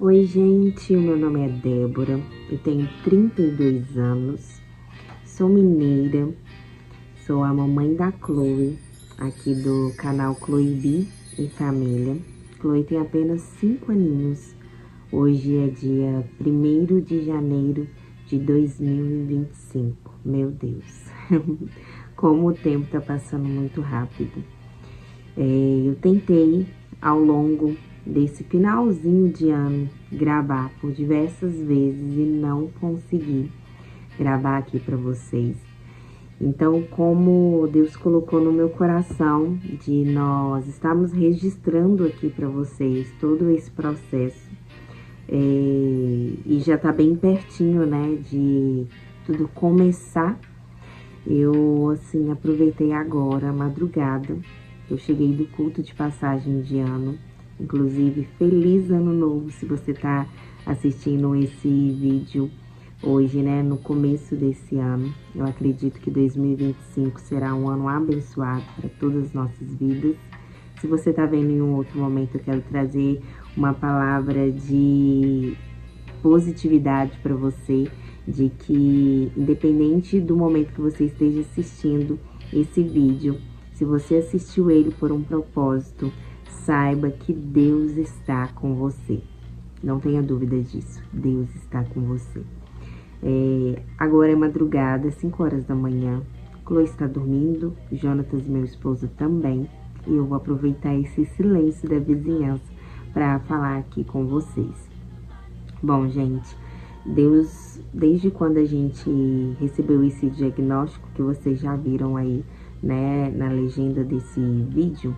Oi, gente, o meu nome é Débora, eu tenho 32 anos, sou mineira, sou a mamãe da Chloe, aqui do canal Chloe B e Família. Chloe tem apenas 5 aninhos, hoje é dia 1º de janeiro de 2025, meu Deus, como o tempo tá passando muito rápido. Eu tentei, ao longo desse finalzinho de ano, gravar por diversas vezes e não consegui gravar aqui para vocês. Então, como Deus colocou no meu coração de nós estarmos registrando aqui para vocês todo esse processo, e já tá bem pertinho, né, de tudo começar, eu, assim, aproveitei agora, a madrugada. Eu cheguei do culto de passagem de ano, inclusive feliz ano novo se você tá assistindo esse vídeo hoje, né, no começo desse ano. Eu acredito que 2025 será um ano abençoado para todas as nossas vidas. Se você tá vendo em um outro momento, eu quero trazer uma palavra de positividade para você, de que independente do momento que você esteja assistindo esse vídeo, se você assistiu ele por um propósito, saiba que Deus está com você. Não tenha dúvida disso. Deus está com você. Agora é madrugada, 5 horas da manhã. Chloe está dormindo, Jonatas, meu esposo, também. E eu vou aproveitar esse silêncio da vizinhança para falar aqui com vocês. Bom, gente, Deus, desde quando a gente recebeu esse diagnóstico que vocês já viram aí, né, na legenda desse vídeo,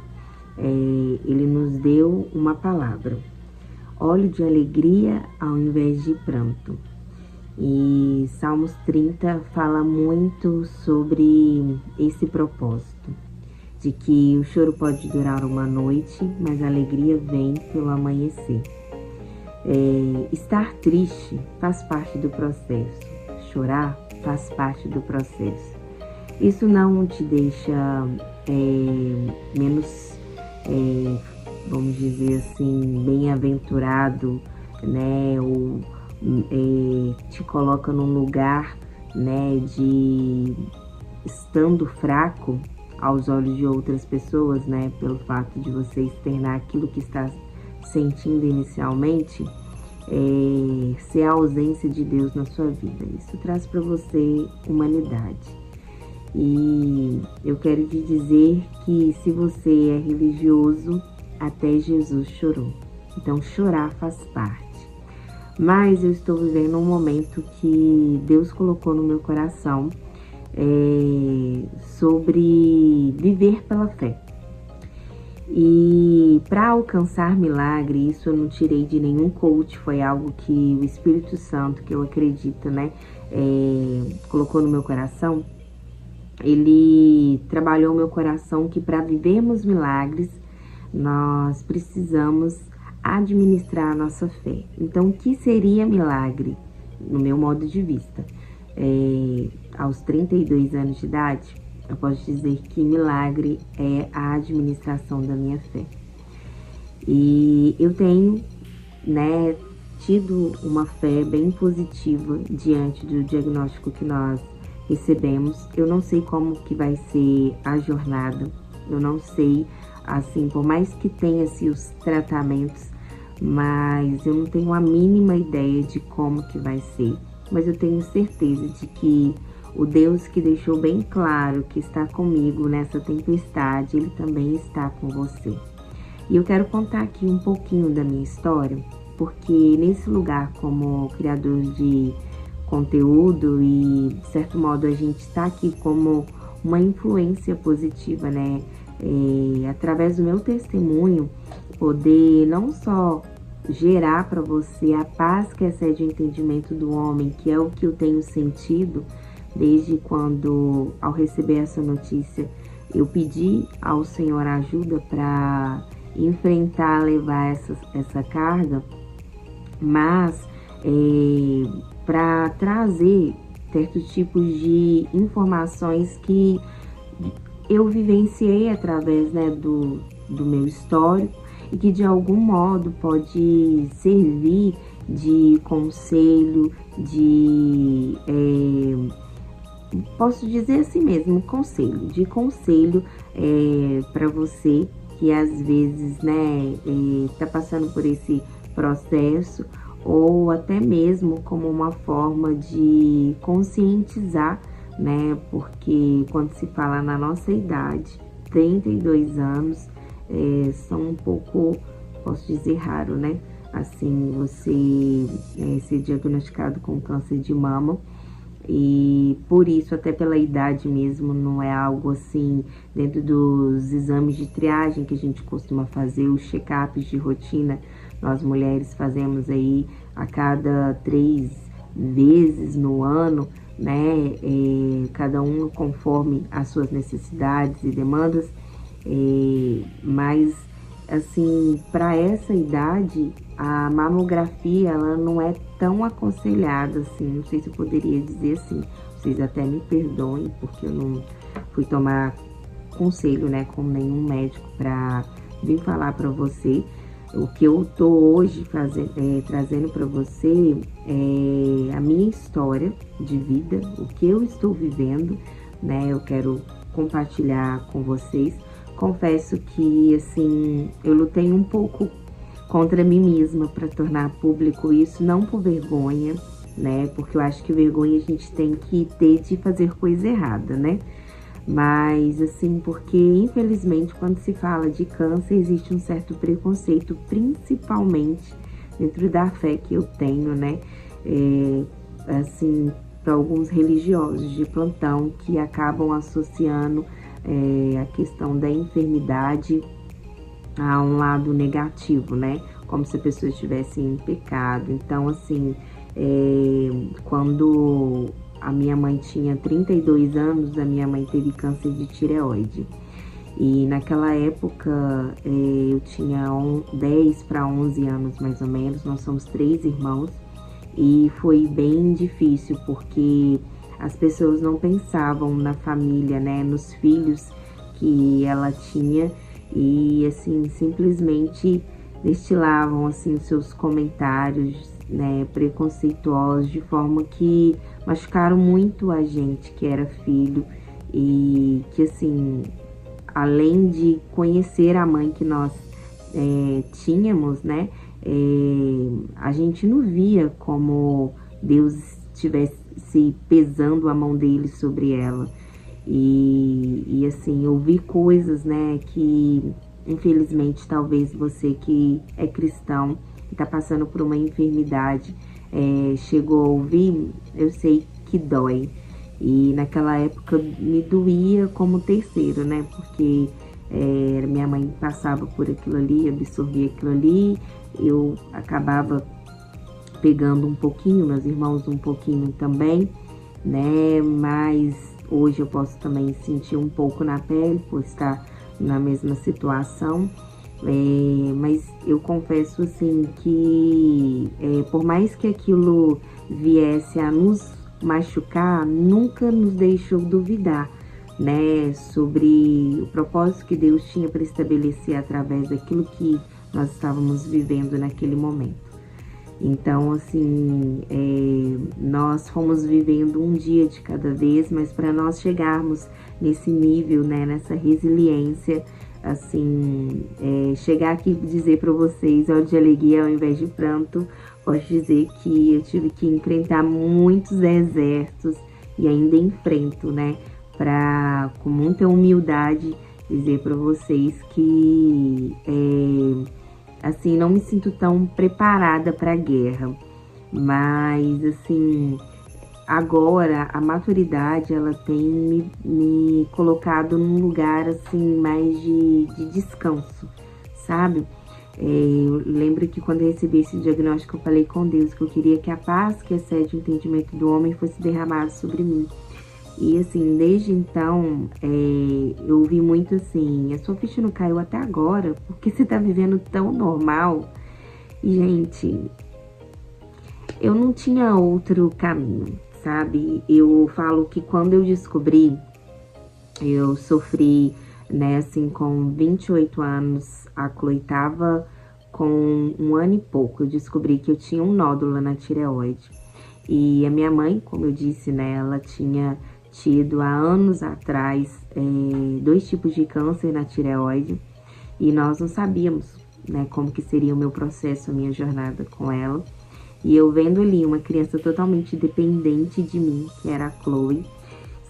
ele nos deu uma palavra: óleo de alegria ao invés de pranto. E Salmos 30 fala muito sobre esse propósito, de que o choro pode durar uma noite, mas a alegria vem pelo amanhecer. Estar triste faz parte do processo, chorar faz parte do processo. Isso não te deixa menos, vamos dizer assim, bem-aventurado, né? Ou te coloca num lugar, né, de estando fraco aos olhos de outras pessoas, né? Pelo fato de você externar aquilo que está sentindo inicialmente, ser a ausência de Deus na sua vida. Isso traz para você humanidade. E eu quero te dizer que se você é religioso, até Jesus chorou. Então chorar faz parte. Mas eu estou vivendo um momento que Deus colocou no meu coração sobre viver pela fé. E para alcançar milagre, isso eu não tirei de nenhum coach, foi algo que o Espírito Santo, que eu acredito, né, colocou no meu coração. Ele trabalhou o meu coração que para vivermos milagres, nós precisamos administrar a nossa fé. Então, o que seria milagre, no meu modo de vista? Aos 32 anos de idade, eu posso dizer que milagre é a administração da minha fé. E eu tenho, né, tido uma fé bem positiva diante do diagnóstico que nós recebemos. Eu não sei como que vai ser a jornada, eu não sei, assim, por mais que tenha-se os tratamentos, mas eu não tenho a mínima ideia de como que vai ser. Mas eu tenho certeza de que o Deus que deixou bem claro que está comigo nessa tempestade, Ele também está com você. E eu quero contar aqui um pouquinho da minha história, porque nesse lugar como criador de conteúdo e, de certo modo, a gente está aqui como uma influência positiva, né? Através do meu testemunho, poder não só gerar para você a paz que excede o entendimento do homem, que é o que eu tenho sentido desde quando, ao receber essa notícia, eu pedi ao Senhor ajuda para enfrentar, levar essa carga, mas para trazer certos tipos de informações que eu vivenciei através, né, do meu histórico e que de algum modo pode servir de conselho, posso dizer assim mesmo, conselho para você que às vezes, né, tá passando por esse processo, ou até mesmo como uma forma de conscientizar, né, porque quando se fala na nossa idade, 32 anos, são um pouco, posso dizer, raro, né, assim, você ser diagnosticado com câncer de mama. E por isso, até pela idade mesmo, não é algo assim, dentro dos exames de triagem que a gente costuma fazer, os check-ups de rotina, nós mulheres fazemos aí a cada 3 vezes no ano, né? Cada uma conforme as suas necessidades e demandas, mas assim, para essa idade, a mamografia, ela não é tão aconselhada, assim, não sei se eu poderia dizer assim, vocês até me perdoem, porque eu não fui tomar conselho, né, com nenhum médico para vir falar para você. O que eu tô hoje trazendo para você é a minha história de vida, o que eu estou vivendo, né, eu quero compartilhar com vocês. Confesso que, assim, eu lutei um pouco contra mim mesma para tornar público isso, não por vergonha, né? Porque eu acho que vergonha a gente tem que ter de fazer coisa errada, né? Mas, assim, porque infelizmente quando se fala de câncer existe um certo preconceito, principalmente dentro da fé que eu tenho, né? Assim, para alguns religiosos de plantão que acabam associando a questão da enfermidade a um lado negativo, né? Como se a pessoa estivesse em pecado. Então, assim, quando a minha mãe tinha 32 anos, a minha mãe teve câncer de tireoide. E naquela época eu tinha 10 para 11 anos mais ou menos, nós somos 3 irmãos. E foi bem difícil porque as pessoas não pensavam na família, né, nos filhos que ela tinha e assim simplesmente destilavam assim seus comentários, né, preconceituosos de forma que machucaram muito a gente que era filho e que assim, além de conhecer a mãe que nós tínhamos, né, a gente não via como Deus estivesse pesando a mão dele sobre ela. E assim, eu vi coisas, né, que infelizmente talvez você que é cristão e tá passando por uma enfermidade chegou a ouvir, eu sei que dói. E naquela época me doía como terceiro, né, porque minha mãe passava por aquilo ali, absorvia aquilo ali, eu acabava pegando um pouquinho, meus irmãos um pouquinho também, né? Mas hoje eu posso também sentir um pouco na pele por estar na mesma situação. Mas eu confesso assim que por mais que aquilo viesse a nos machucar, nunca nos deixou duvidar, né, sobre o propósito que Deus tinha para estabelecer através daquilo que nós estávamos vivendo naquele momento. Então, assim, nós fomos vivendo um dia de cada vez, mas para nós chegarmos nesse nível, né, nessa resiliência, assim, chegar aqui e dizer para vocês, ó, de alegria ao invés de pranto, posso dizer que eu tive que enfrentar muitos desertos e ainda enfrento, né, para com muita humildade dizer para vocês que assim, não me sinto tão preparada para a guerra, mas assim, agora a maturidade ela tem me colocado num lugar assim mais de descanso, sabe? Eu lembro que quando eu recebi esse diagnóstico eu falei com Deus que eu queria que a paz que excede o entendimento do homem fosse derramada sobre mim. E assim, desde então, eu ouvi muito assim, a sua ficha não caiu até agora, porque você tá vivendo tão normal. E, gente, eu não tinha outro caminho, sabe? Eu falo que quando eu descobri, eu sofri, né, assim, com 28 anos, a Chloe tava com 1 ano e pouco, eu descobri que eu tinha um nódulo na tireoide. E a minha mãe, como eu disse, né, ela tinha tido há anos atrás 2 tipos de câncer na tireoide e nós não sabíamos, né, como que seria o meu processo, a minha jornada com ela. E eu vendo ali uma criança totalmente dependente de mim, que era a Chloe,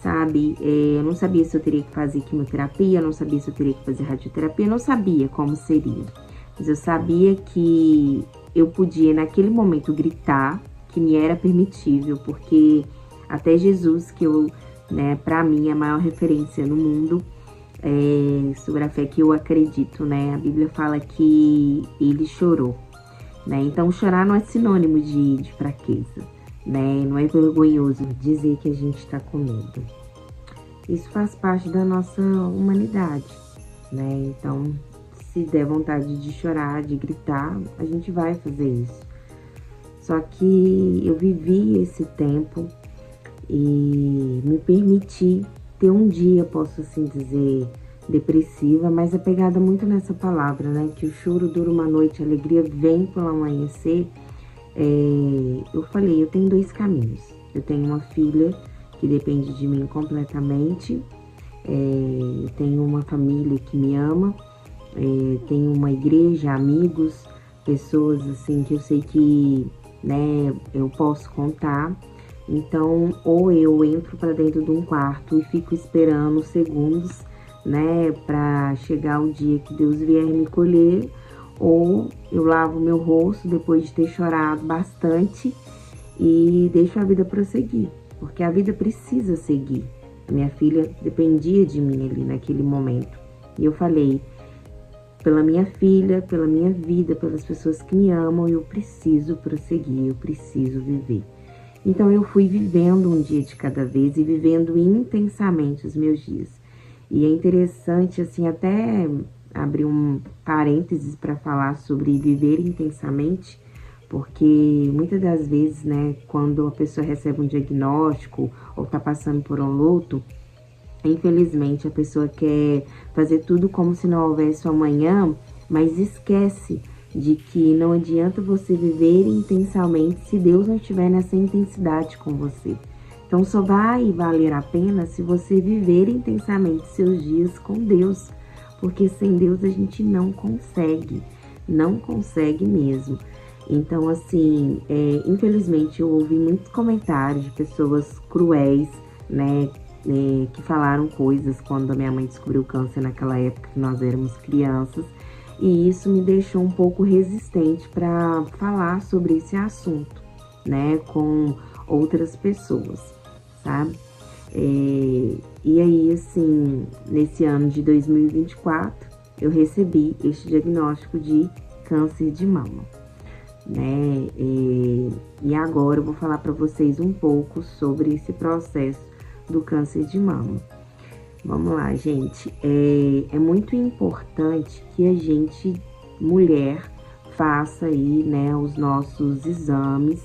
sabe? Eu não sabia se eu teria que fazer quimioterapia, eu não sabia se eu teria que fazer radioterapia, eu não sabia como seria. Mas eu sabia que eu podia, naquele momento, gritar, que me era permitível, porque até Jesus, que eu, né, pra mim, é a maior referência no mundo, sobre a fé que eu acredito, né? A Bíblia fala que ele chorou, né? Então, chorar não é sinônimo de fraqueza, né? Não é vergonhoso dizer que a gente tá com medo. Isso faz parte da nossa humanidade, né? Então, se der vontade de chorar, de gritar, a gente vai fazer isso. Só que eu vivi esse tempo e me permiti ter um dia, posso assim dizer, depressiva, mas apegada muito nessa palavra, né? Que o choro dura uma noite, a alegria vem pelo amanhecer. Eu falei, eu tenho 2 caminhos. Eu tenho uma filha que depende de mim completamente. Eu tenho uma família que me ama. Tenho uma igreja, amigos, pessoas assim que eu sei que, né, eu posso contar. Então, ou eu entro para dentro de um quarto e fico esperando segundos, né, para chegar o dia que Deus vier me colher, ou eu lavo meu rosto depois de ter chorado bastante e deixo a vida prosseguir, porque a vida precisa seguir. A minha filha dependia de mim ali naquele momento. E eu falei, pela minha filha, pela minha vida, pelas pessoas que me amam, eu preciso prosseguir, eu preciso viver. Então, eu fui vivendo um dia de cada vez e vivendo intensamente os meus dias. E é interessante, assim, até abrir um parênteses para falar sobre viver intensamente, porque muitas das vezes, né, quando a pessoa recebe um diagnóstico ou tá passando por um luto, infelizmente a pessoa quer fazer tudo como se não houvesse um amanhã, mas esquece de que não adianta você viver intensamente se Deus não estiver nessa intensidade com você. Então, só vai valer a pena se você viver intensamente seus dias com Deus, porque sem Deus a gente não consegue mesmo. Então, assim, infelizmente eu ouvi muitos comentários de pessoas cruéis, né, que falaram coisas quando a minha mãe descobriu o câncer naquela época que nós éramos crianças. E isso me deixou um pouco resistente para falar sobre esse assunto, né, com outras pessoas, sabe? E aí, assim, nesse ano de 2024, eu recebi este diagnóstico de câncer de mama, né? E agora eu vou falar para vocês um pouco sobre esse processo do câncer de mama. Vamos lá, gente. É muito importante que a gente, mulher, faça aí, né, os nossos exames,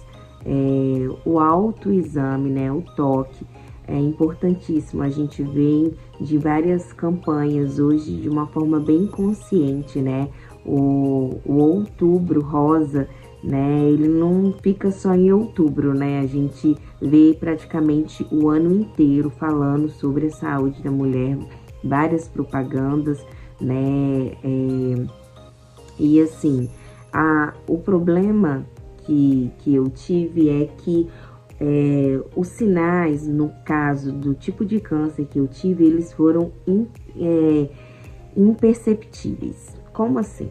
o autoexame, né, o toque. É importantíssimo. A gente vem de várias campanhas hoje de uma forma bem consciente, né? O Outubro Rosa, né? Ele não fica só em outubro, né? A gente vê praticamente o ano inteiro falando sobre a saúde da mulher, várias propagandas, né? E assim, o problema que eu tive é que os sinais, no caso do tipo de câncer que eu tive, eles foram imperceptíveis. Como assim?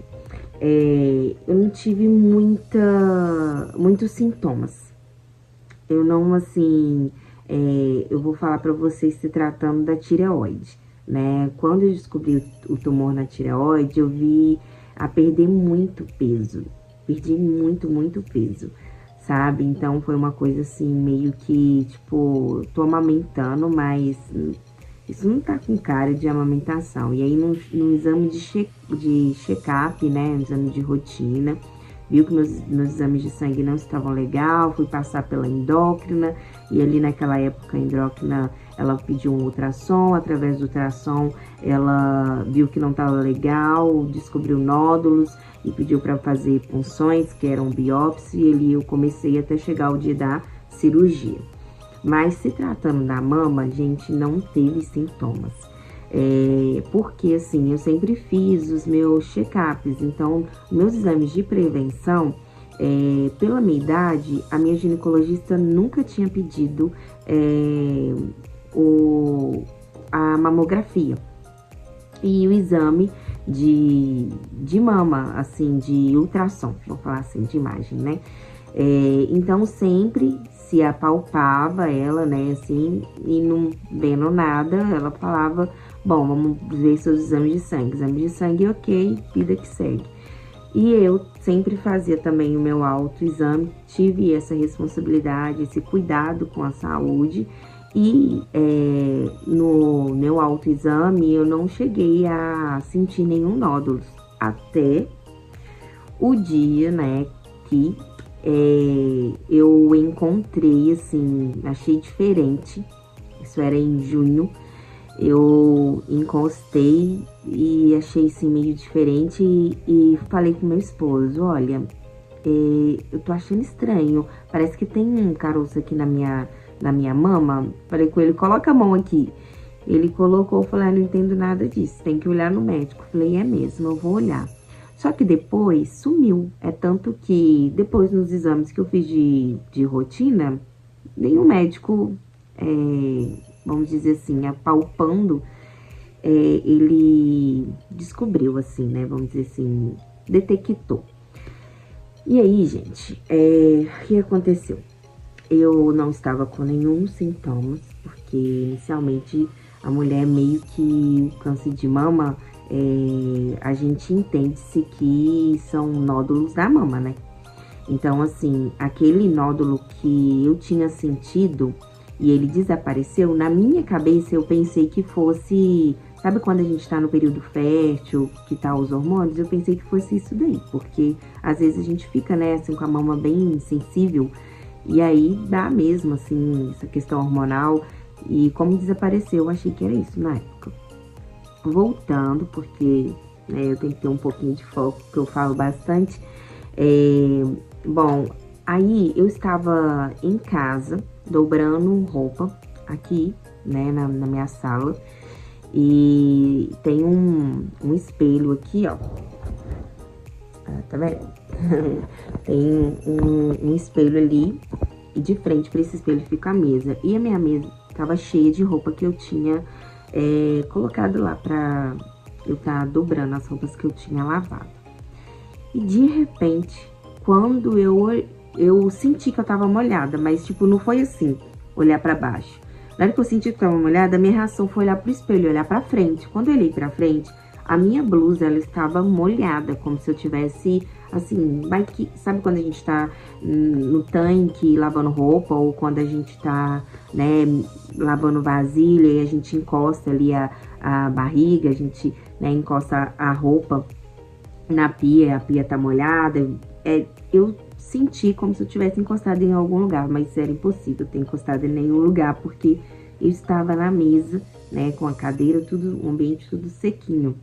Eu não tive muitos sintomas. Eu não, assim, eu vou falar pra vocês se tratando da tireoide, né? Quando eu descobri o tumor na tireoide, eu vi a perder muito peso. Perdi muito peso, sabe? Então, foi uma coisa assim, meio que, tipo, tô amamentando, mas isso não tá com cara de amamentação. E aí, no exame de check-up, né, no exame de rotina, viu que meus exames de sangue não estavam legal, fui passar pela endócrina, e ali naquela época a endócrina, ela pediu um ultrassom, através do ultrassom ela viu que não estava legal, descobriu nódulos, e pediu para fazer punções, que eram biópsia, e eu comecei até chegar o dia da cirurgia. Mas se tratando da mama, gente, não teve sintomas. Porque assim, eu sempre fiz os meus check-ups, então, meus exames de prevenção, pela minha idade, a minha ginecologista nunca tinha pedido a mamografia. E o exame de mama, assim, de ultrassom, vou falar assim, de imagem, né? Então, sempre se apalpava ela, né, assim, e não vendo nada, ela falava, bom, vamos ver seus exames de sangue. Exame de sangue, ok, vida que segue. E eu sempre fazia também o meu autoexame, tive essa responsabilidade, esse cuidado com a saúde. E no meu autoexame eu não cheguei a sentir nenhum nódulo, até o dia, né, que eu encontrei, assim, achei diferente, isso era em junho, eu encostei e achei, assim, meio diferente e falei com meu esposo, olha, eu tô achando estranho, parece que tem um caroço aqui na minha mama. Falei com ele, coloca a mão aqui. Ele colocou, falei, não entendo nada disso, tem que olhar no médico. Falei, é mesmo, eu vou olhar. Só que depois sumiu, tanto que depois nos exames que eu fiz de rotina, nenhum médico, vamos dizer assim, apalpando, ele descobriu, assim, né, vamos dizer assim, detectou. E aí, gente, o que aconteceu? Eu não estava com nenhum sintomas, porque inicialmente a mulher meio que o câncer de mama, a gente entende-se que são nódulos da mama, né? Então, assim, aquele nódulo que eu tinha sentido e ele desapareceu, na minha cabeça eu pensei que fosse... Sabe quando a gente tá no período fértil, que tá os hormônios? Eu pensei que fosse isso daí, porque às vezes a gente fica, né, assim, com a mama bem sensível, e aí dá mesmo, assim, essa questão hormonal. E como desapareceu, eu achei que era isso na época. Voltando, porque né, eu tenho que ter um pouquinho de foco, porque eu falo bastante. Bom, aí eu estava em casa, dobrando roupa aqui, né, na minha sala. E tem um espelho aqui, ó. Tá vendo? Tem um espelho ali, e de frente para esse espelho fica a mesa. E a minha mesa tava cheia de roupa que eu tinha colocado lá pra eu tá dobrando as roupas que eu tinha lavado. E de repente, quando eu senti que eu tava molhada, mas tipo, não foi assim, olhar pra baixo. Na hora que eu senti que eu tava molhada, a minha reação foi olhar pro espelho, olhar pra frente. Quando eu olhei pra frente, a minha blusa, ela estava molhada, como se eu tivesse, assim, sabe quando a gente tá no tanque lavando roupa, ou quando a gente tá, né, lavando vasilha e a gente encosta ali a barriga, a gente, né, encosta a roupa na pia, a pia tá molhada. Eu senti como se eu tivesse encostado em algum lugar, mas era impossível ter encostado em nenhum lugar, porque eu estava na mesa, né, com a cadeira, tudo, o ambiente tudo sequinho.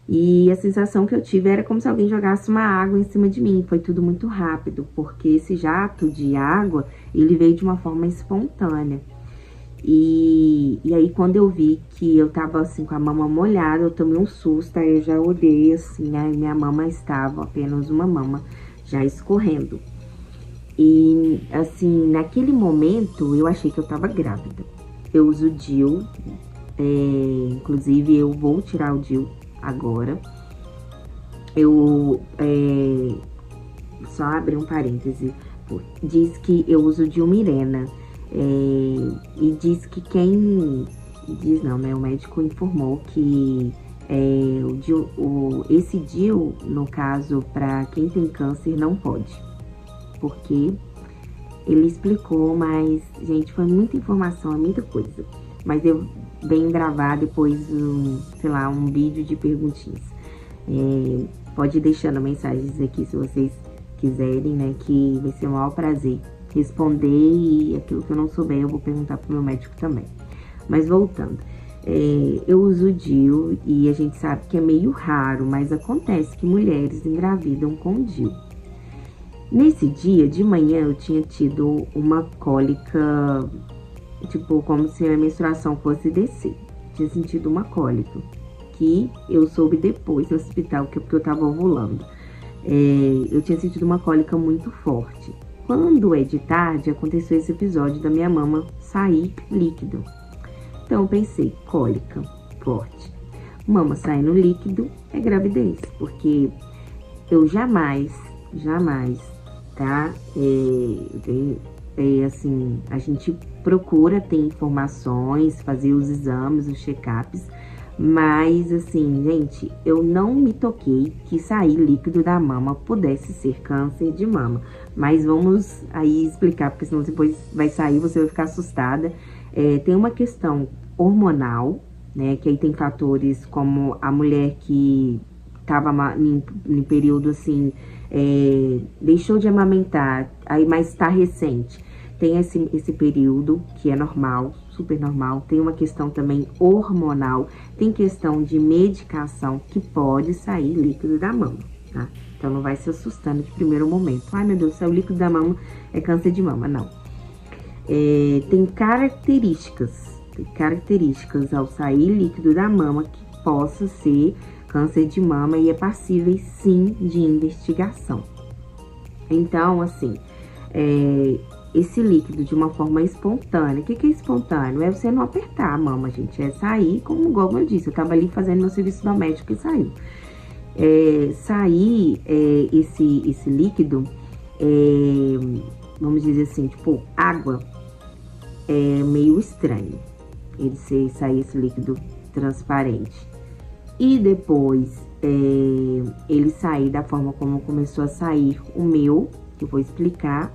E a sensação que eu tive era como se alguém jogasse uma água em cima de mim. Foi tudo muito rápido, porque esse jato de água, ele veio de uma forma espontânea. E aí, quando eu vi que eu tava, assim, com a mama molhada, eu tomei um susto, aí eu já olhei, assim, aí minha mama estava, apenas uma mama, já escorrendo. E, assim, naquele momento, eu achei que eu tava grávida. Eu uso DIU, inclusive, eu vou tirar o DIU agora. Eu só abrir um parêntese, diz que eu uso DIU Mirena, e diz que diz não, né, o médico informou que esse DIU, no caso, para quem tem câncer, não pode, porque ele explicou, mas, gente, foi muita informação, é muita coisa. Mas eu venho gravar depois, sei lá, um vídeo de perguntinhas. Pode ir deixando mensagens aqui se vocês quiserem, né? Que vai ser um maior prazer responder, e aquilo que eu não souber eu vou perguntar pro meu médico também. Mas voltando, Eu uso o DIU e a gente sabe que é meio raro, mas acontece que mulheres engravidam com o DIU. Nesse dia, de manhã, eu tinha tido uma cólica, tipo, como se a menstruação fosse descer. Tinha sentido uma cólica, que eu soube depois no hospital, que é porque eu tava ovulando. Eu tinha sentido uma cólica muito forte. Quando é de tarde, aconteceu esse episódio da minha mama sair líquido. Então, eu pensei, cólica forte. Mama saindo líquido é gravidez, porque eu jamais, tá? Assim, a gente procura ter informações, fazer os exames, os check-ups, mas, assim, gente, eu não me toquei que sair líquido da mama pudesse ser câncer de mama. Mas vamos aí explicar, porque senão depois vai sair, você vai ficar assustada. Tem uma questão hormonal, né, que aí tem fatores como a mulher que tava em período, assim, deixou de amamentar, aí mas tá recente. Tem esse período que é normal, super normal. Tem uma questão também hormonal, tem questão de medicação que pode sair líquido da mama, tá? Então não vai se assustando de primeiro momento. Ai, meu Deus, saiu líquido da mama, é câncer de mama, não. Tem características ao sair líquido da mama que possa ser câncer de mama e é passível sim de investigação. Então, assim, esse líquido de uma forma espontânea. O que é espontâneo? É você não apertar a mama, gente. É sair, como igual eu disse, eu tava ali fazendo meu serviço doméstico e saiu. Sair esse líquido, vamos dizer assim, tipo, água, é meio estranho. Sair esse líquido transparente. E depois, ele sair da forma como começou a sair o meu, que eu vou explicar.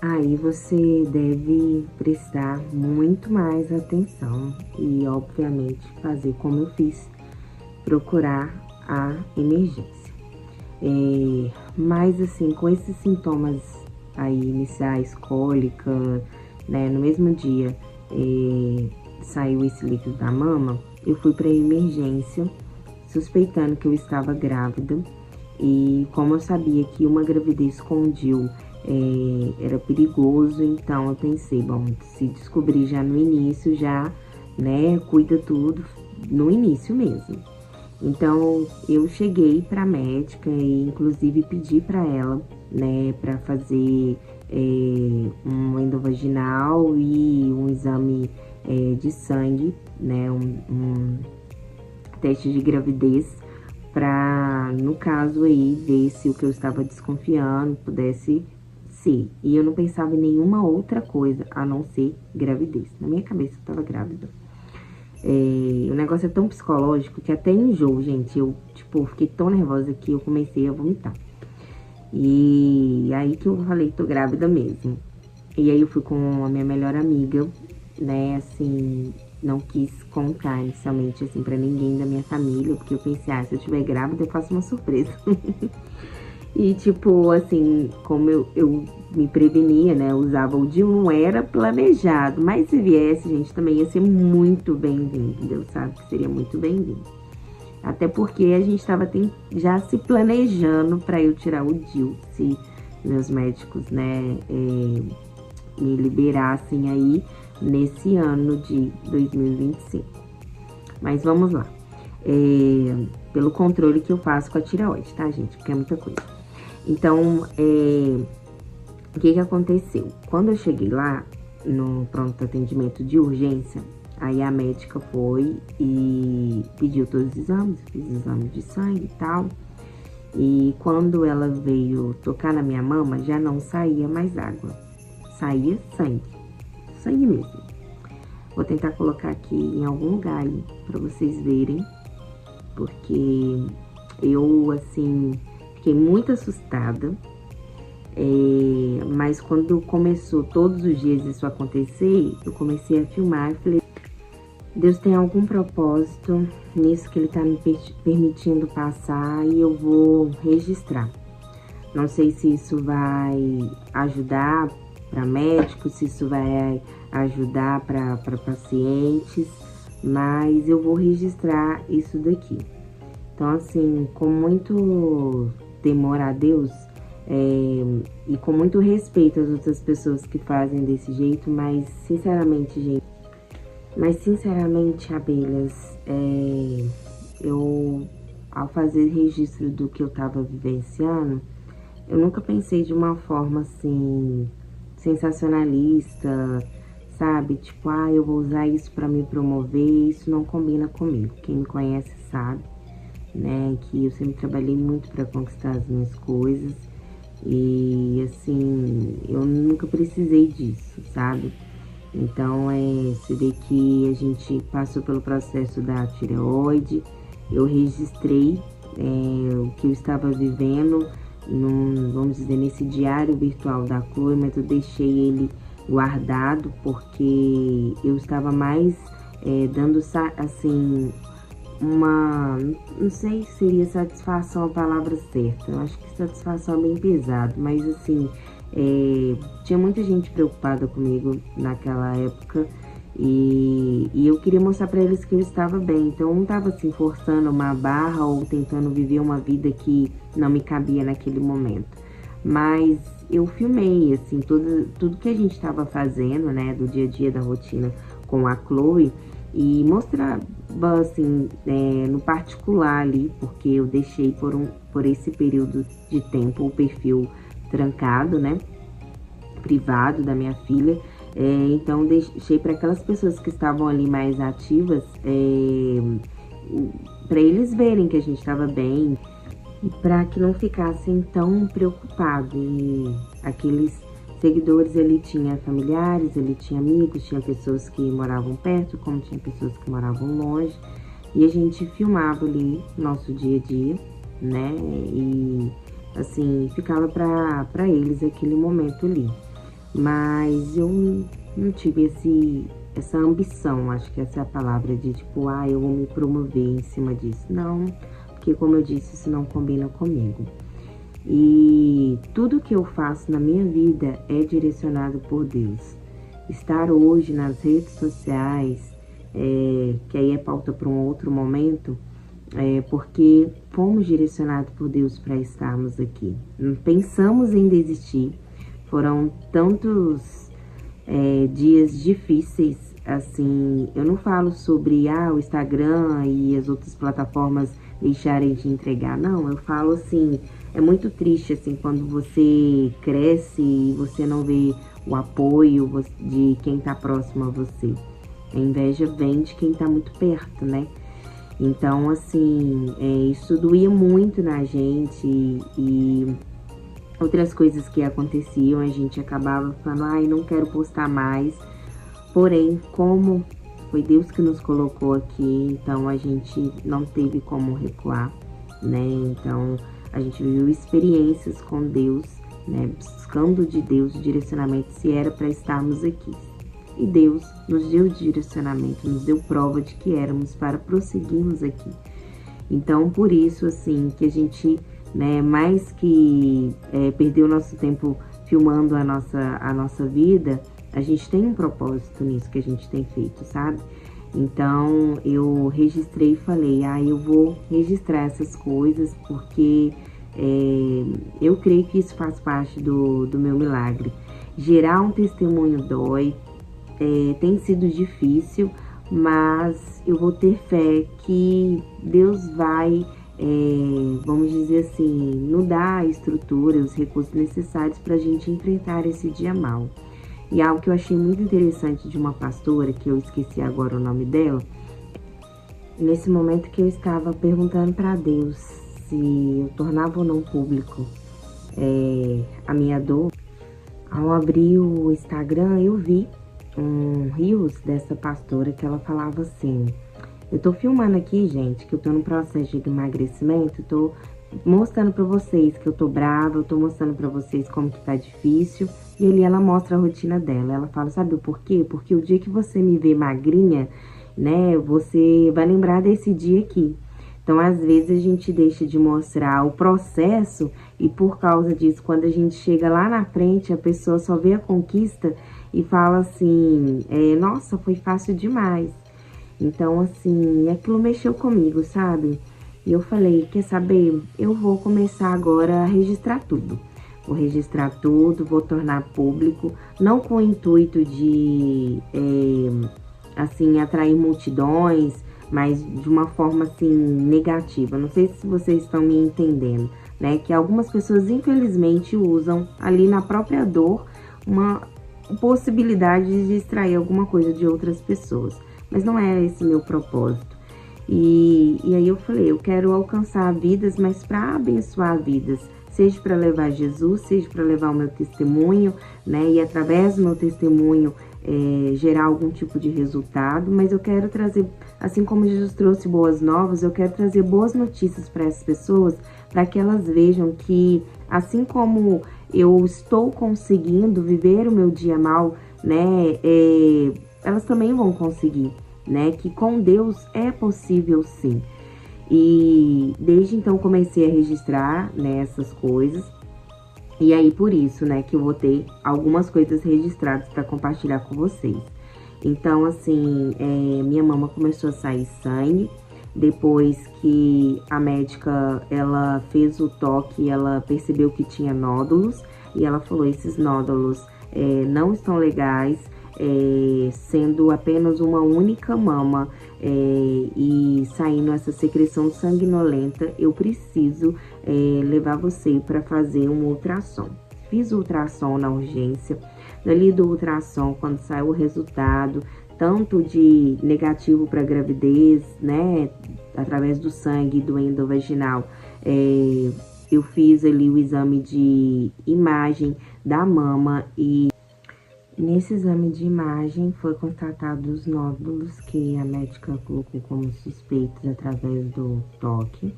Aí você deve prestar muito mais atenção e, obviamente, fazer como eu fiz, procurar a emergência. Mas, assim, com esses sintomas aí iniciais, cólica, né, no mesmo dia saiu esse líquido da mama, eu fui para emergência, suspeitando que eu estava grávida. E como eu sabia que uma gravidez com DIU era perigoso, então eu pensei, bom, se descobrir já no início, já, né, cuida tudo no início mesmo. Então, eu cheguei pra médica e, inclusive, pedi pra ela, né, pra fazer um endovaginal e um exame de sangue, né, um teste de gravidez, pra, no caso aí, ver se o que eu estava desconfiando pudesse ser. E eu não pensava em nenhuma outra coisa a não ser gravidez. Na minha cabeça eu tava grávida. O negócio é tão psicológico que até enjoo, gente. Eu, tipo, fiquei tão nervosa que eu comecei a vomitar. E aí que eu falei que tô grávida mesmo. E aí eu fui com a minha melhor amiga, né, assim, não quis contar inicialmente, assim, pra ninguém da minha família, porque eu pensei, se eu estiver grávida eu faço uma surpresa. E, tipo, assim, como eu me prevenia, né, usava o DIU, não era planejado, mas se viesse, gente, também ia ser muito bem-vindo, Deus sabe que seria muito bem-vindo. Até porque a gente tava já se planejando pra eu tirar o DIU, se meus médicos, né, me liberassem aí nesse ano de 2025. Mas vamos lá. Pelo controle que eu faço com a tireoide, tá, gente? Porque é muita coisa. Então, o que aconteceu? Quando eu cheguei lá, no pronto atendimento de urgência, aí a médica foi e pediu todos os exames, fiz exames de sangue e tal. E quando ela veio tocar na minha mama, já não saía mais água, saía sangue, sangue mesmo. Vou tentar colocar aqui em algum lugar aí pra vocês verem, porque eu, assim, fiquei muito assustada, mas quando começou todos os dias isso acontecer, eu comecei a filmar e falei, Deus tem algum propósito nisso que Ele tá me permitindo passar e eu vou registrar. Não sei se isso vai ajudar para médico, se isso vai ajudar para pacientes, mas eu vou registrar isso daqui. Então, assim, com muito temor a Deus, e com muito respeito às outras pessoas que fazem desse jeito, mas sinceramente, abelhas, eu, ao fazer registro do que eu tava vivenciando, eu nunca pensei de uma forma assim, sensacionalista, sabe? Tipo, eu vou usar isso pra me promover, isso não combina comigo. Quem me conhece sabe, né, que eu sempre trabalhei muito pra conquistar as minhas coisas. E assim, eu nunca precisei disso, sabe? Então, você vê que a gente passou pelo processo da tireoide, eu registrei o que eu estava vivendo, vamos dizer, nesse diário virtual da Chloe, mas eu deixei ele guardado porque eu estava mais dando, assim, não sei se seria satisfação a palavra certa, eu acho que satisfação é bem pesado, mas assim, tinha muita gente preocupada comigo naquela época e eu queria mostrar para eles que eu estava bem, então eu não estava assim forçando uma barra ou tentando viver uma vida que não me cabia naquele momento, mas eu filmei assim tudo que a gente estava fazendo, né, do dia a dia da rotina com a Chloe, e mostrava assim, no particular ali, porque eu deixei por esse período de tempo o perfil trancado, né, privado da minha filha, então deixei para aquelas pessoas que estavam ali mais ativas, para eles verem que a gente estava bem e para que não ficassem tão preocupados. E aqueles seguidores, ele tinha familiares, ele tinha amigos, tinha pessoas que moravam perto, como tinha pessoas que moravam longe, e a gente filmava ali nosso dia a dia, né, e assim, ficava para eles aquele momento ali. Mas eu não tive essa ambição, acho que essa é a palavra, de tipo, eu vou me promover em cima disso. Não, porque como eu disse, isso não combina comigo. E tudo que eu faço na minha vida é direcionado por Deus. Estar hoje nas redes sociais, que aí é pauta para um outro momento, porque fomos direcionados por Deus para estarmos aqui. Não pensamos em desistir, foram tantos dias difíceis, assim, eu não falo sobre o Instagram e as outras plataformas deixarem de entregar, não, eu falo assim, é muito triste assim quando você cresce e você não vê o apoio de quem tá próximo a você. A inveja vem de quem tá muito perto, né? Então, assim, isso doía muito na gente e outras coisas que aconteciam, a gente acabava falando, não quero postar mais. Porém, como foi Deus que nos colocou aqui, então a gente não teve como recuar, né? Então, a gente viveu experiências com Deus, né? Buscando de Deus o direcionamento, se era para estarmos aqui. E Deus nos deu direcionamento, nos deu prova de que éramos para prosseguirmos aqui. Então, por isso, assim, que a gente, né, mais que perder o nosso tempo filmando a nossa vida, a gente tem um propósito nisso que a gente tem feito, sabe? Então, eu registrei e falei, eu vou registrar essas coisas porque eu creio que isso faz parte do meu milagre. Gerar um testemunho dói, tem sido difícil, mas eu vou ter fé que Deus vai, vamos dizer assim, nos dar a estrutura, os recursos necessários para a gente enfrentar esse dia mal. E algo que eu achei muito interessante de uma pastora, que eu esqueci agora o nome dela, nesse momento que eu estava perguntando para Deus se eu tornava ou não público a minha dor, ao abrir o Instagram eu vi um reels dessa pastora que ela falava assim, eu tô filmando aqui, gente, que eu tô no processo de emagrecimento, tô mostrando pra vocês que eu tô brava, eu tô mostrando pra vocês como que tá difícil, e ali ela mostra a rotina dela, ela fala, sabe o porquê? Porque o dia que você me vê magrinha, né, você vai lembrar desse dia aqui. Então, às vezes, a gente deixa de mostrar o processo e, por causa disso, quando a gente chega lá na frente, a pessoa só vê a conquista e fala assim, nossa, foi fácil demais. Então, assim, aquilo mexeu comigo, sabe? E eu falei, quer saber? Eu vou começar agora a registrar tudo. Vou registrar tudo, vou tornar público, não com o intuito de, assim, atrair multidões, mas de uma forma, assim, negativa. Não sei se vocês estão me entendendo, né? Que algumas pessoas, infelizmente, usam ali na própria dor uma possibilidade de extrair alguma coisa de outras pessoas. Mas não é esse meu propósito. E aí eu falei, eu quero alcançar vidas, mas para abençoar vidas, seja para levar Jesus, seja para levar o meu testemunho, né? E através do meu testemunho gerar algum tipo de resultado, mas eu quero trazer, assim como Jesus trouxe boas novas, eu quero trazer boas notícias para essas pessoas, para que elas vejam que, assim como eu estou conseguindo viver o meu dia mal, né? Elas também vão conseguir, né? Que com Deus é possível, sim. E desde então comecei a registrar, né, essas coisas. E aí por isso, né, que eu vou ter algumas coisas registradas para compartilhar com vocês. Então, assim, minha mama começou a sair sangue. Depois que a médica, ela fez o toque, ela percebeu que tinha nódulos. E ela falou, esses nódulos não estão legais, sendo apenas uma única mama e saindo essa secreção sanguinolenta, eu preciso levar você para fazer um ultrassom. Fiz o ultrassom na urgência. Dali do ultrassom, quando saiu o resultado, tanto de negativo para gravidez, né, através do sangue do endovaginal, eu fiz ali o exame de imagem da mama e nesse exame de imagem foi constatado os nódulos que a médica colocou como suspeitos através do toque.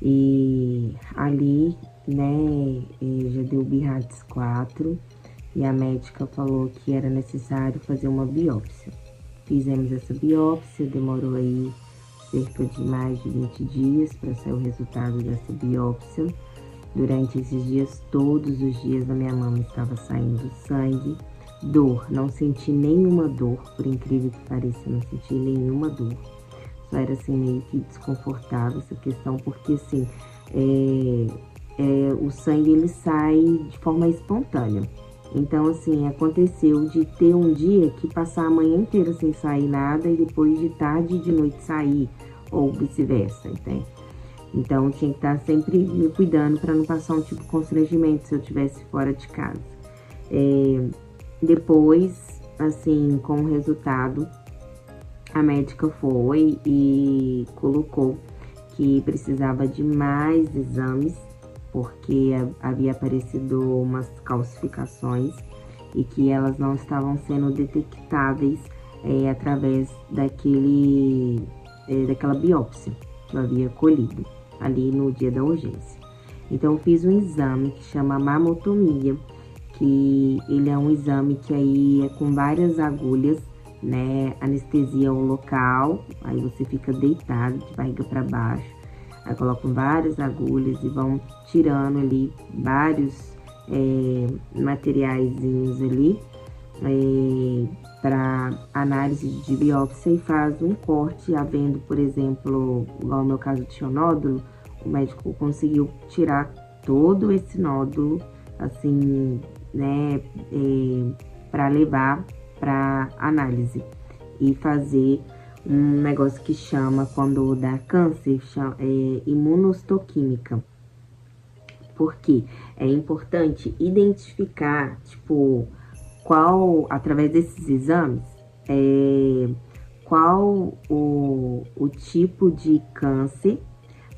E ali, né, já deu BIRADS 4 e a médica falou que era necessário fazer uma biópsia. Fizemos essa biópsia, demorou aí cerca de mais de 20 dias para sair o resultado dessa biópsia. Durante esses dias, todos os dias, da minha mama estava saindo sangue. Dor, não senti nenhuma dor, por incrível que pareça, não senti nenhuma dor. Só era assim meio que desconfortável essa questão, porque assim, o sangue ele sai de forma espontânea. Então assim, aconteceu de ter um dia que passar a manhã inteira sem sair nada e depois de tarde e de noite sair, ou vice-versa, entende? Então tinha que estar sempre me cuidando para não passar um tipo de constrangimento se eu estivesse fora de casa. Depois, assim, com o resultado, a médica foi e colocou que precisava de mais exames, porque havia aparecido umas calcificações e que elas não estavam sendo detectáveis através daquela biópsia que eu havia colhido ali no dia da urgência. Então, eu fiz um exame que chama mamotomia, que ele é um exame que aí é com várias agulhas, né, anestesia o local, aí você fica deitado de barriga para baixo, aí colocam várias agulhas e vão tirando ali vários materiaizinhos ali para análise de biópsia e faz um corte, havendo, por exemplo, igual no meu caso tinha um nódulo, o médico conseguiu tirar todo esse nódulo, assim, né, para levar para análise e fazer um negócio que chama, quando dá câncer, imunohistoquímica. Porque é importante identificar, tipo, através desses exames, qual o tipo de câncer,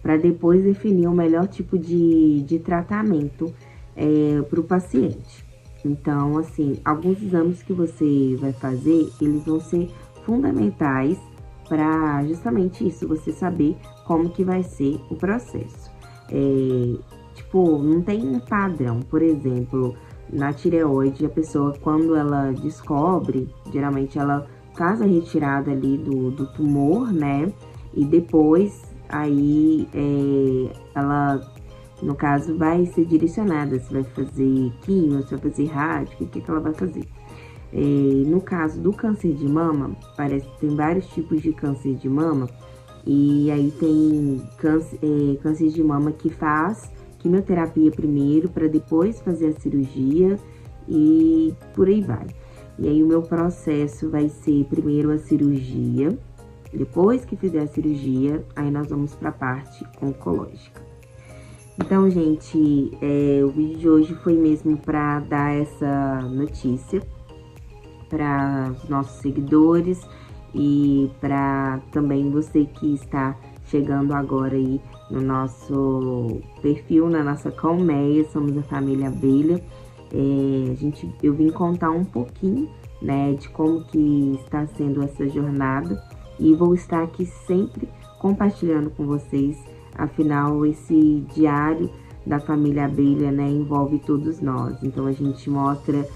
para depois definir o melhor tipo de tratamento para o paciente. Então, assim, alguns exames que você vai fazer, eles vão ser fundamentais para justamente isso, você saber como que vai ser o processo. Tipo, não tem um padrão. Por exemplo, na tireoide, a pessoa, quando ela descobre, geralmente ela faz a retirada ali do tumor, né? E depois aí ela, no caso, vai ser direcionada se vai fazer quimio, se vai fazer rádio, o que ela vai fazer. No caso do câncer de mama, parece que tem vários tipos de câncer de mama, e aí tem câncer de mama que faz quimioterapia primeiro, para depois fazer a cirurgia, e por aí vai. E aí o meu processo vai ser primeiro a cirurgia, depois que fizer a cirurgia, aí nós vamos para a parte oncológica. Então, gente, o vídeo de hoje foi mesmo para dar essa notícia para os nossos seguidores e para também você que está chegando agora aí no nosso perfil, na nossa colmeia, somos a família Abelha. Eu vim contar um pouquinho, né, de como que está sendo essa jornada e vou estar aqui sempre compartilhando com vocês. Afinal, esse diário da família Abelha, né, envolve todos nós. Então, a gente mostra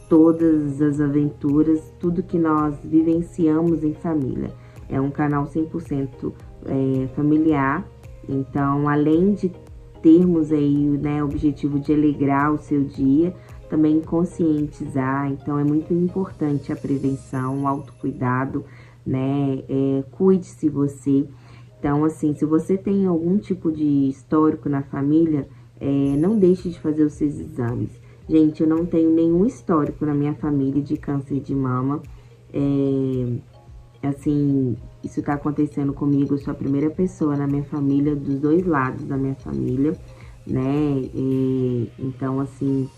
todas as aventuras, tudo que nós vivenciamos em família. É um canal 100% familiar. Então, além de termos aí, né, o objetivo de alegrar o seu dia, também conscientizar. Então, é muito importante a prevenção, o autocuidado, né? Cuide-se você. Então, assim, se você tem algum tipo de histórico na família, não deixe de fazer os seus exames. Gente, eu não tenho nenhum histórico na minha família de câncer de mama. Assim, isso tá acontecendo comigo, eu sou a primeira pessoa na minha família, dos dois lados da minha família, né? Então, assim,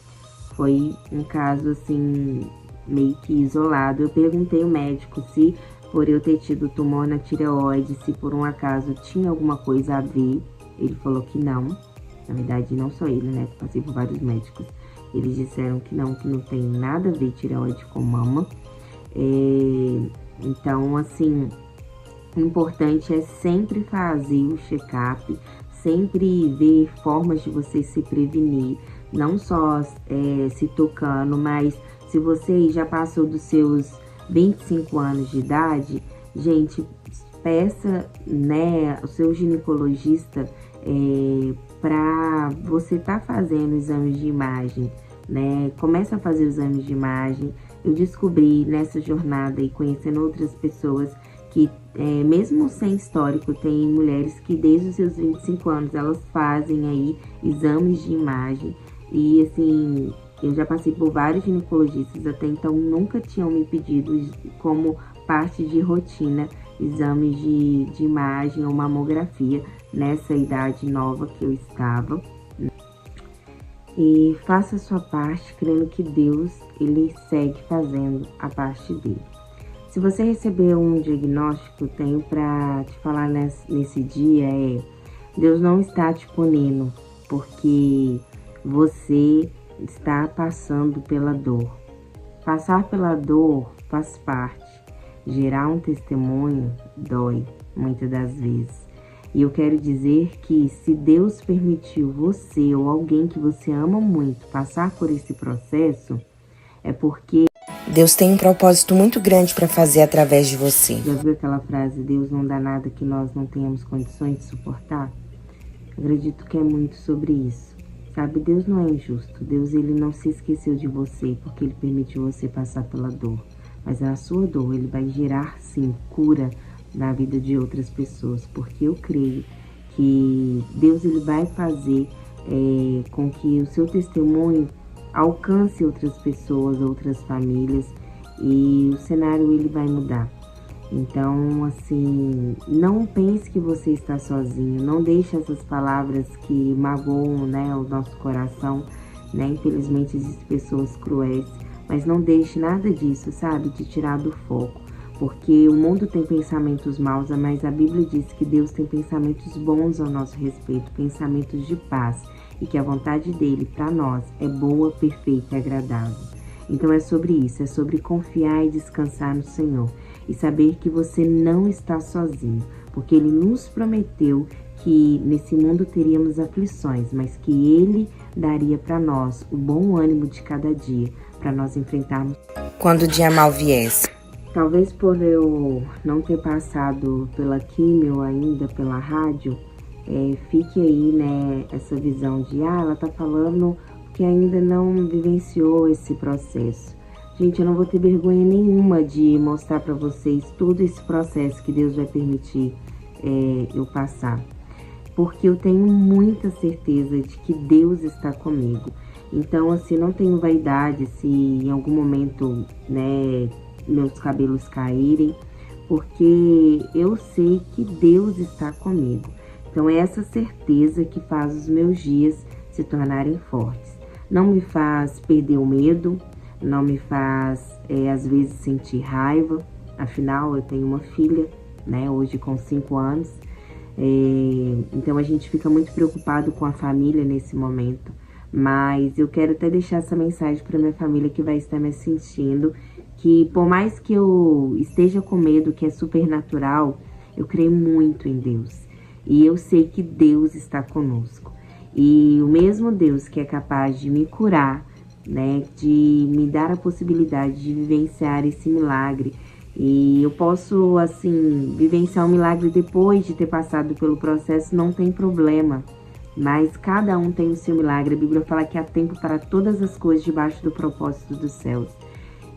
foi um caso, assim, meio que isolado. Eu perguntei ao médico se, por eu ter tido tumor na tireoide, se por um acaso tinha alguma coisa a ver. Ele falou que não. Na verdade, não só ele, né? Passei por vários médicos. Eles disseram que não tem nada a ver tireoide com mama. Então, assim, o importante é sempre fazer o check-up, sempre ver formas de você se prevenir, não só se tocando, mas se você já passou dos seus 25 anos de idade, gente, peça, né, o seu ginecologista para você tá fazendo exames de imagem, né? Começa a fazer exames de imagem. Eu descobri nessa jornada e conhecendo outras pessoas que, mesmo sem histórico, tem mulheres que desde os seus 25 anos elas fazem aí exames de imagem. E assim, eu já passei por vários ginecologistas, até então nunca tinham me pedido como parte de rotina exames de imagem ou mamografia nessa idade nova que eu estava. E faça a sua parte, crendo que Deus, ele segue fazendo a parte dele. Se você recebeu um diagnóstico, tenho para te falar nesse dia Deus não está te punindo, porque você está passando pela dor. Passar pela dor faz parte. Gerar um testemunho dói, muitas das vezes. E eu quero dizer que se Deus permitiu você ou alguém que você ama muito passar por esse processo, é porque Deus tem um propósito muito grande para fazer através de você. Já viu aquela frase, Deus não dá nada que nós não tenhamos condições de suportar? Acredito que é muito sobre isso. Sabe, Deus não é injusto. Deus, ele não se esqueceu de você porque ele permitiu você passar pela dor. Mas na sua dor, ele vai gerar, sim, cura na vida de outras pessoas. Porque eu creio que Deus, ele vai fazer com que o seu testemunho alcance outras pessoas, outras famílias. E o cenário, ele vai mudar. Então, assim, não pense que você está sozinho. Não deixe essas palavras que magoam, né, o nosso coração, né? Infelizmente, existem pessoas cruéis. Mas não deixe nada disso, sabe, de tirar do foco. Porque o mundo tem pensamentos maus, mas a Bíblia diz que Deus tem pensamentos bons ao nosso respeito, pensamentos de paz. E que a vontade dele para nós é boa, perfeita e agradável. Então é sobre isso, é sobre confiar e descansar no Senhor. E saber que você não está sozinho. Porque ele nos prometeu que nesse mundo teríamos aflições, mas que ele daria para nós o bom ânimo de cada dia, para nós enfrentarmos quando o dia mal viesse. Talvez por eu não ter passado pela químio ainda, pela rádio, fique aí, né, essa visão de, ela tá falando que ainda não vivenciou esse processo. Gente, eu não vou ter vergonha nenhuma de mostrar para vocês todo esse processo que Deus vai permitir eu passar. Porque eu tenho muita certeza de que Deus está comigo. Então, assim, não tenho vaidade se em algum momento, né, meus cabelos caírem, porque eu sei que Deus está comigo. Então, é essa certeza que faz os meus dias se tornarem fortes. Não me faz perder o medo, não me faz, às vezes, sentir raiva. Afinal, eu tenho uma filha, né, hoje com 5 anos. Então, a gente fica muito preocupado com a família nesse momento. Mas eu quero até deixar essa mensagem para minha família que vai estar me assistindo, que por mais que eu esteja com medo, que é supernatural, eu creio muito em Deus. E eu sei que Deus está conosco. E o mesmo Deus que é capaz de me curar, né, de me dar a possibilidade de vivenciar esse milagre. E eu posso, assim, vivenciar um milagre depois de ter passado pelo processo, não tem problema. Mas cada um tem o seu milagre. A Bíblia fala que há tempo para todas as coisas debaixo do propósito dos céus.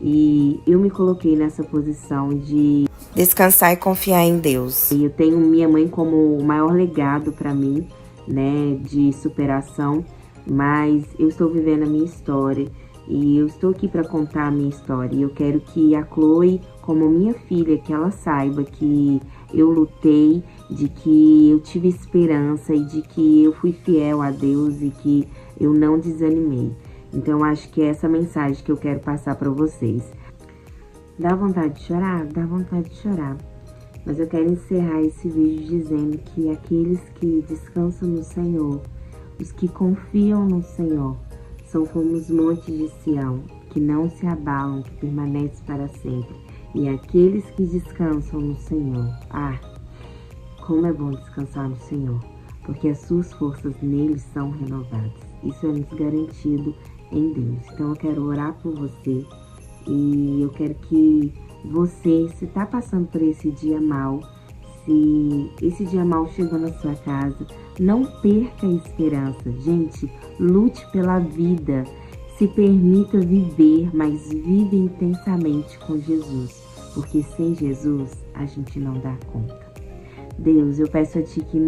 E eu me coloquei nessa posição de descansar e confiar em Deus. E eu tenho minha mãe como o maior legado para mim, né, de superação. Mas eu estou vivendo a minha história e eu estou aqui para contar a minha história. E eu quero que a Chloe, como minha filha, que ela saiba que eu lutei, de que eu tive esperança e de que eu fui fiel a Deus e que eu não desanimei. Então, acho que é essa mensagem que eu quero passar para vocês. Dá vontade de chorar? Dá vontade de chorar. Mas eu quero encerrar esse vídeo dizendo que aqueles que descansam no Senhor, os que confiam no Senhor, são como os montes de Sião, que não se abalam, que permanecem para sempre. E aqueles que descansam no Senhor, como é bom descansar no Senhor, porque as suas forças nele são renovadas. Isso é nos garantido em Deus. Então eu quero orar por você e eu quero que você, se está passando por esse dia mal, se esse dia mal chegou na sua casa, não perca a esperança. Gente, lute pela vida. Se permita viver, mas vive intensamente com Jesus. Porque sem Jesus, a gente não dá conta. Deus, eu peço a Ti que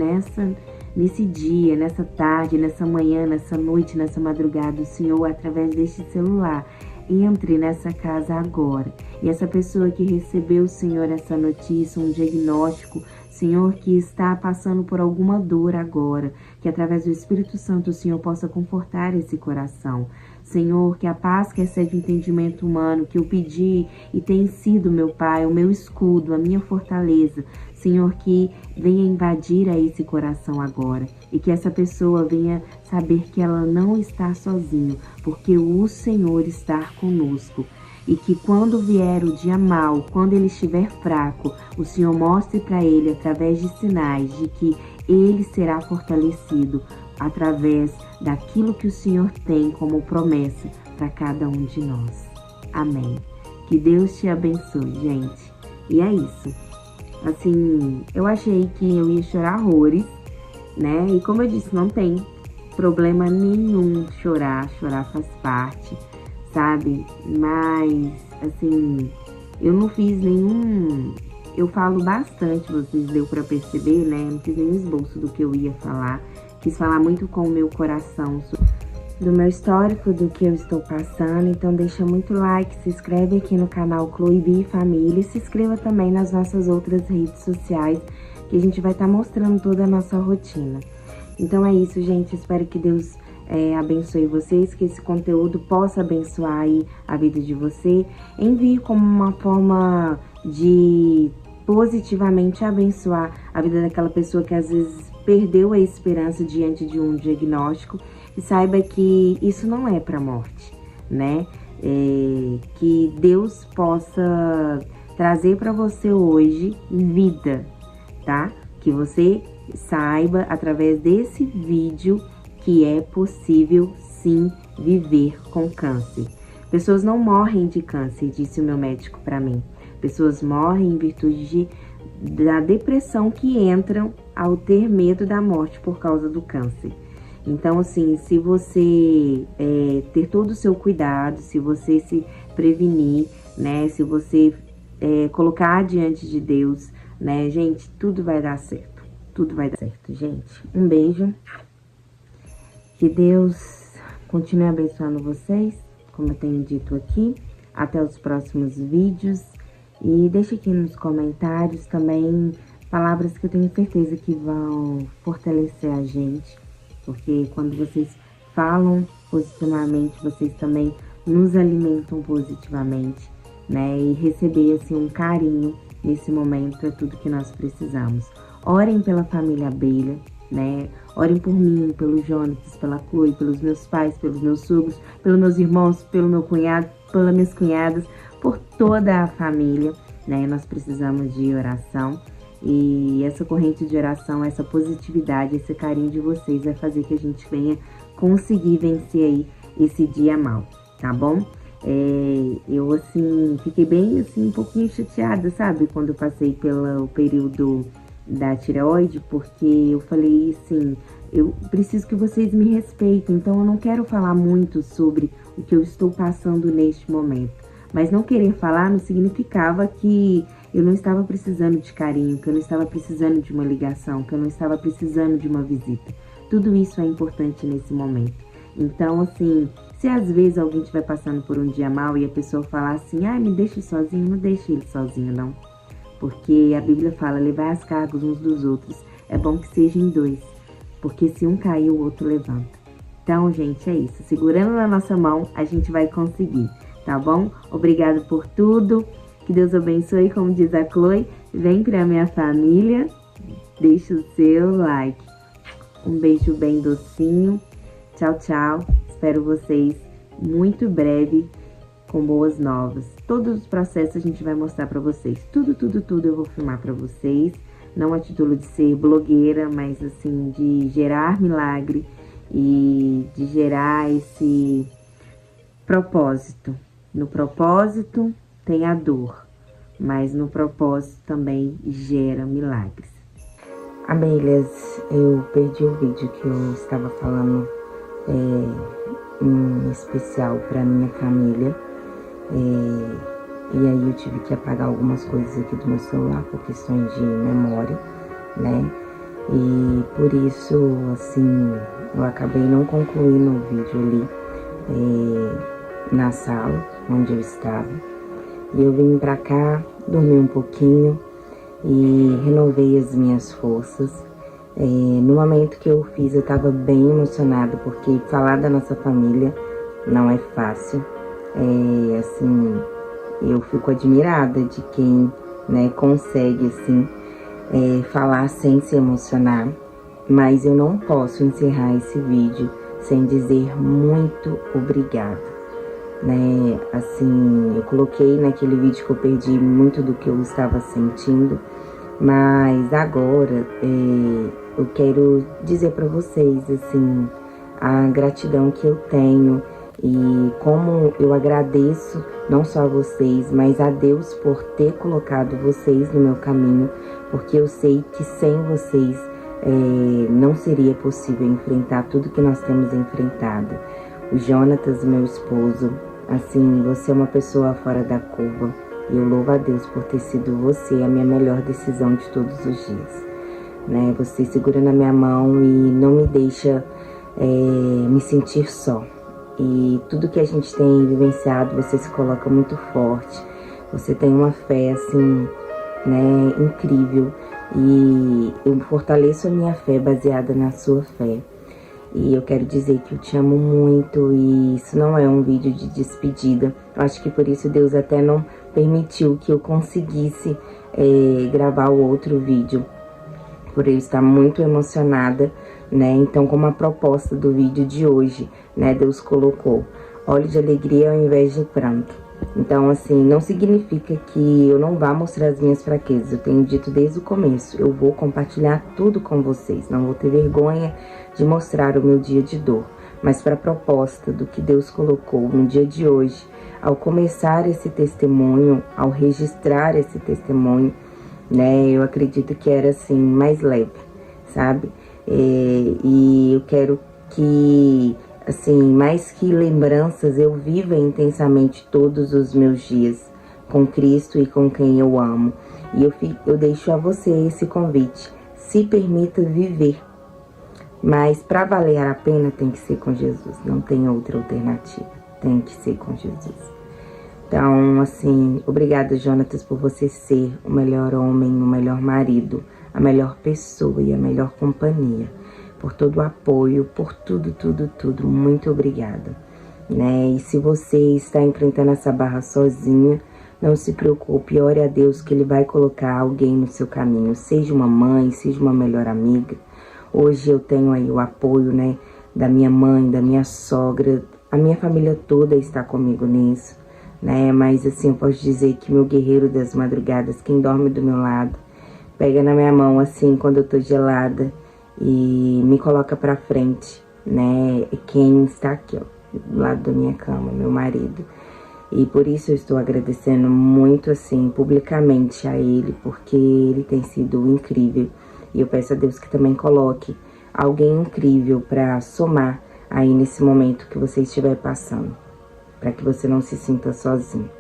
nesse dia, nessa tarde, nessa manhã, nessa noite, nessa madrugada, o Senhor, através deste celular, entre nessa casa agora. E essa pessoa que recebeu, Senhor, essa notícia, um diagnóstico, Senhor, que está passando por alguma dor agora, que através do Espírito Santo o Senhor possa confortar esse coração. Senhor, que a paz que excede o entendimento humano, que eu pedi e tem sido, meu Pai, o meu escudo, a minha fortaleza, Senhor, que venha invadir a esse coração agora e que essa pessoa venha saber que ela não está sozinha, porque o Senhor está conosco. E que quando vier o dia mau, quando ele estiver fraco, o Senhor mostre para ele, através de sinais, de que ele será fortalecido através daquilo que o Senhor tem como promessa para cada um de nós. Amém. Que Deus te abençoe, gente. E é isso. Assim, eu achei que eu ia chorar horrores, né? E como eu disse, não tem problema nenhum chorar. Chorar faz parte, sabe? Mas, assim, eu não fiz nenhum... Eu falo bastante, vocês deu pra perceber, né? Eu não fiz nenhum esboço do que eu ia falar. Quis falar muito com o meu coração, do meu histórico, do que eu estou passando. Então deixa muito like, se inscreve aqui no canal Chloe B Família e se inscreva também nas nossas outras redes sociais, que a gente vai estar mostrando toda a nossa rotina. Então é isso, gente. Espero que Deus abençoe vocês, que esse conteúdo possa abençoar aí a vida de você. Envie como uma forma de positivamente abençoar a vida daquela pessoa que às vezes perdeu a esperança diante de um diagnóstico. E saiba que isso não é para morte, né? Que Deus possa trazer para você hoje vida, tá? Que você saiba, através desse vídeo, que é possível, sim, viver com câncer. Pessoas não morrem de câncer, disse o meu médico para mim. Pessoas morrem em virtude da depressão que entram ao ter medo da morte por causa do câncer. Então, assim, se você ter todo o seu cuidado, se você se prevenir, né, se você colocar diante de Deus, né, gente, tudo vai dar certo. Tudo vai dar certo, gente. Um beijo. Que Deus continue abençoando vocês, como eu tenho dito aqui. Até os próximos vídeos. E deixe aqui nos comentários também palavras que eu tenho certeza que vão fortalecer a gente. Porque quando vocês falam positivamente, vocês também nos alimentam positivamente, né? E receber, assim, um carinho nesse momento é tudo que nós precisamos. Orem pela família Abelha, né? Orem por mim, pelo Jonatas, pela Chloe, pelos meus pais, pelos meus sogros, pelos meus irmãos, pelo meu cunhado, pelas minhas cunhadas, por toda a família, né? Nós precisamos de oração. E essa corrente de oração, essa positividade, esse carinho de vocês vai fazer que a gente venha conseguir vencer aí esse dia mal, tá bom? Eu, assim, fiquei bem, assim, um pouquinho chateada, sabe? Quando eu passei pelo período da tireoide, porque eu falei assim, eu preciso que vocês me respeitem, então eu não quero falar muito sobre o que eu estou passando neste momento. Mas não querer falar não significava que eu não estava precisando de carinho, que eu não estava precisando de uma ligação, que eu não estava precisando de uma visita. Tudo isso é importante nesse momento. Então, assim, se às vezes alguém estiver passando por um dia mal e a pessoa falar assim, me deixe sozinho, não deixe ele sozinho, não. Porque a Bíblia fala, levai as cargas uns dos outros. É bom que sejam dois, porque se um cair, o outro levanta. Então, gente, é isso. Segurando na nossa mão, a gente vai conseguir, tá bom? Obrigada por tudo. Que Deus abençoe, como diz a Chloe. Vem pra minha família. Deixa o seu like. Um beijo bem docinho. Tchau, tchau. Espero vocês muito breve com boas novas. Todos os processos a gente vai mostrar pra vocês. Tudo eu vou filmar pra vocês. Não a título de ser blogueira, mas assim, de gerar milagre e de gerar esse propósito. No propósito tem a dor, mas no propósito também gera milagres. Abelhas, eu perdi o vídeo que eu estava falando em especial para minha família. E aí eu tive que apagar algumas coisas aqui do meu celular por questões de memória, né? E por isso, assim, eu acabei não concluindo o vídeo ali na sala onde eu estava. E eu vim pra cá, dormi um pouquinho e renovei as minhas forças. No momento que eu fiz, eu tava bem emocionada, porque falar da nossa família não é fácil. Assim, eu fico admirada de quem, né, consegue, assim, falar sem se emocionar. Mas eu não posso encerrar esse vídeo sem dizer muito obrigada. Né, assim, eu coloquei naquele vídeo que eu perdi muito do que eu estava sentindo, mas agora eu quero dizer para vocês, assim, a gratidão que eu tenho e como eu agradeço não só a vocês, mas a Deus por ter colocado vocês no meu caminho, porque eu sei que sem vocês não seria possível enfrentar tudo que nós temos enfrentado. O Jonatas, meu esposo, assim, você é uma pessoa fora da curva. E eu louvo a Deus por ter sido você a minha melhor decisão de todos os dias. Né? Você segura na minha mão e não me deixa me sentir só. E tudo que a gente tem vivenciado, você se coloca muito forte. Você tem uma fé, assim, né, incrível. E eu fortaleço a minha fé baseada na sua fé. E eu quero dizer que eu te amo muito e isso não é um vídeo de despedida. Eu acho que por isso Deus até não permitiu que eu conseguisse gravar o outro vídeo. Por eu estar muito emocionada, né? Então, como a proposta do vídeo de hoje, né? Deus colocou óleo de alegria ao invés de pranto. Então, assim, não significa que eu não vá mostrar as minhas fraquezas. Eu tenho dito desde o começo, eu vou compartilhar tudo com vocês. Não vou ter vergonha de mostrar o meu dia de dor. Mas para a proposta do que Deus colocou no dia de hoje, ao começar esse testemunho, ao registrar esse testemunho, né, eu acredito que era assim, mais leve, sabe? E eu quero que, assim, mais que lembranças, eu viva intensamente todos os meus dias com Cristo e com quem eu amo. E eu deixo a você esse convite. Se permita viver. Mas para valer a pena tem que ser com Jesus. Não tem outra alternativa. Tem que ser com Jesus. Então, assim, obrigada, Jonatas, por você ser o melhor homem, o melhor marido, a melhor pessoa e a melhor companhia. Por todo o apoio, por tudo, tudo, tudo. Muito obrigada. Né? E se você está enfrentando essa barra sozinha, não se preocupe, ore a Deus que Ele vai colocar alguém no seu caminho. Seja uma mãe, seja uma melhor amiga. Hoje eu tenho aí o apoio, né, da minha mãe, da minha sogra. A minha família toda está comigo nisso, né? Mas assim, eu posso dizer que meu guerreiro das madrugadas, quem dorme do meu lado, pega na minha mão assim quando eu tô gelada e me coloca pra frente, né? Quem está aqui, ó, do lado da minha cama, meu marido. E por isso eu estou agradecendo muito, assim, publicamente a ele, porque ele tem sido incrível. E eu peço a Deus que também coloque alguém incrível para somar aí nesse momento que você estiver passando. Para que você não se sinta sozinho,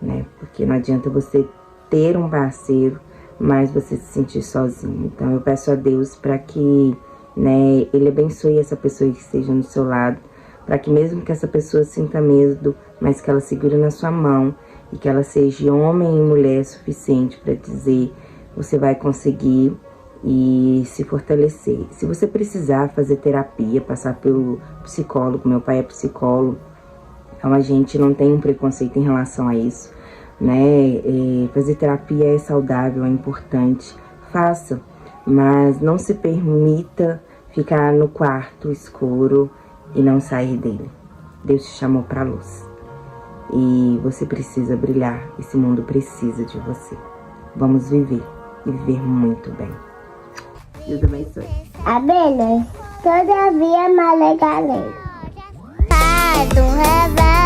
né? Porque não adianta você ter um parceiro, mas você se sentir sozinho. Então eu peço a Deus para que, né, Ele abençoe essa pessoa que esteja no seu lado, para que mesmo que essa pessoa sinta medo, mas que ela segure na sua mão e que ela seja homem e mulher suficiente para dizer: você vai conseguir, e se fortalecer. Se você precisar fazer terapia, passar pelo psicólogo, meu pai é psicólogo, então a gente não tem um preconceito em relação a isso, né? Fazer terapia é saudável, é importante, faça, mas não se permita ficar no quarto escuro e não sair dele. Deus te chamou para a luz e você precisa brilhar, esse mundo precisa de você. Vamos viver e viver muito bem. Deus abençoe. Abelha, todavia, malegalei. Do revés.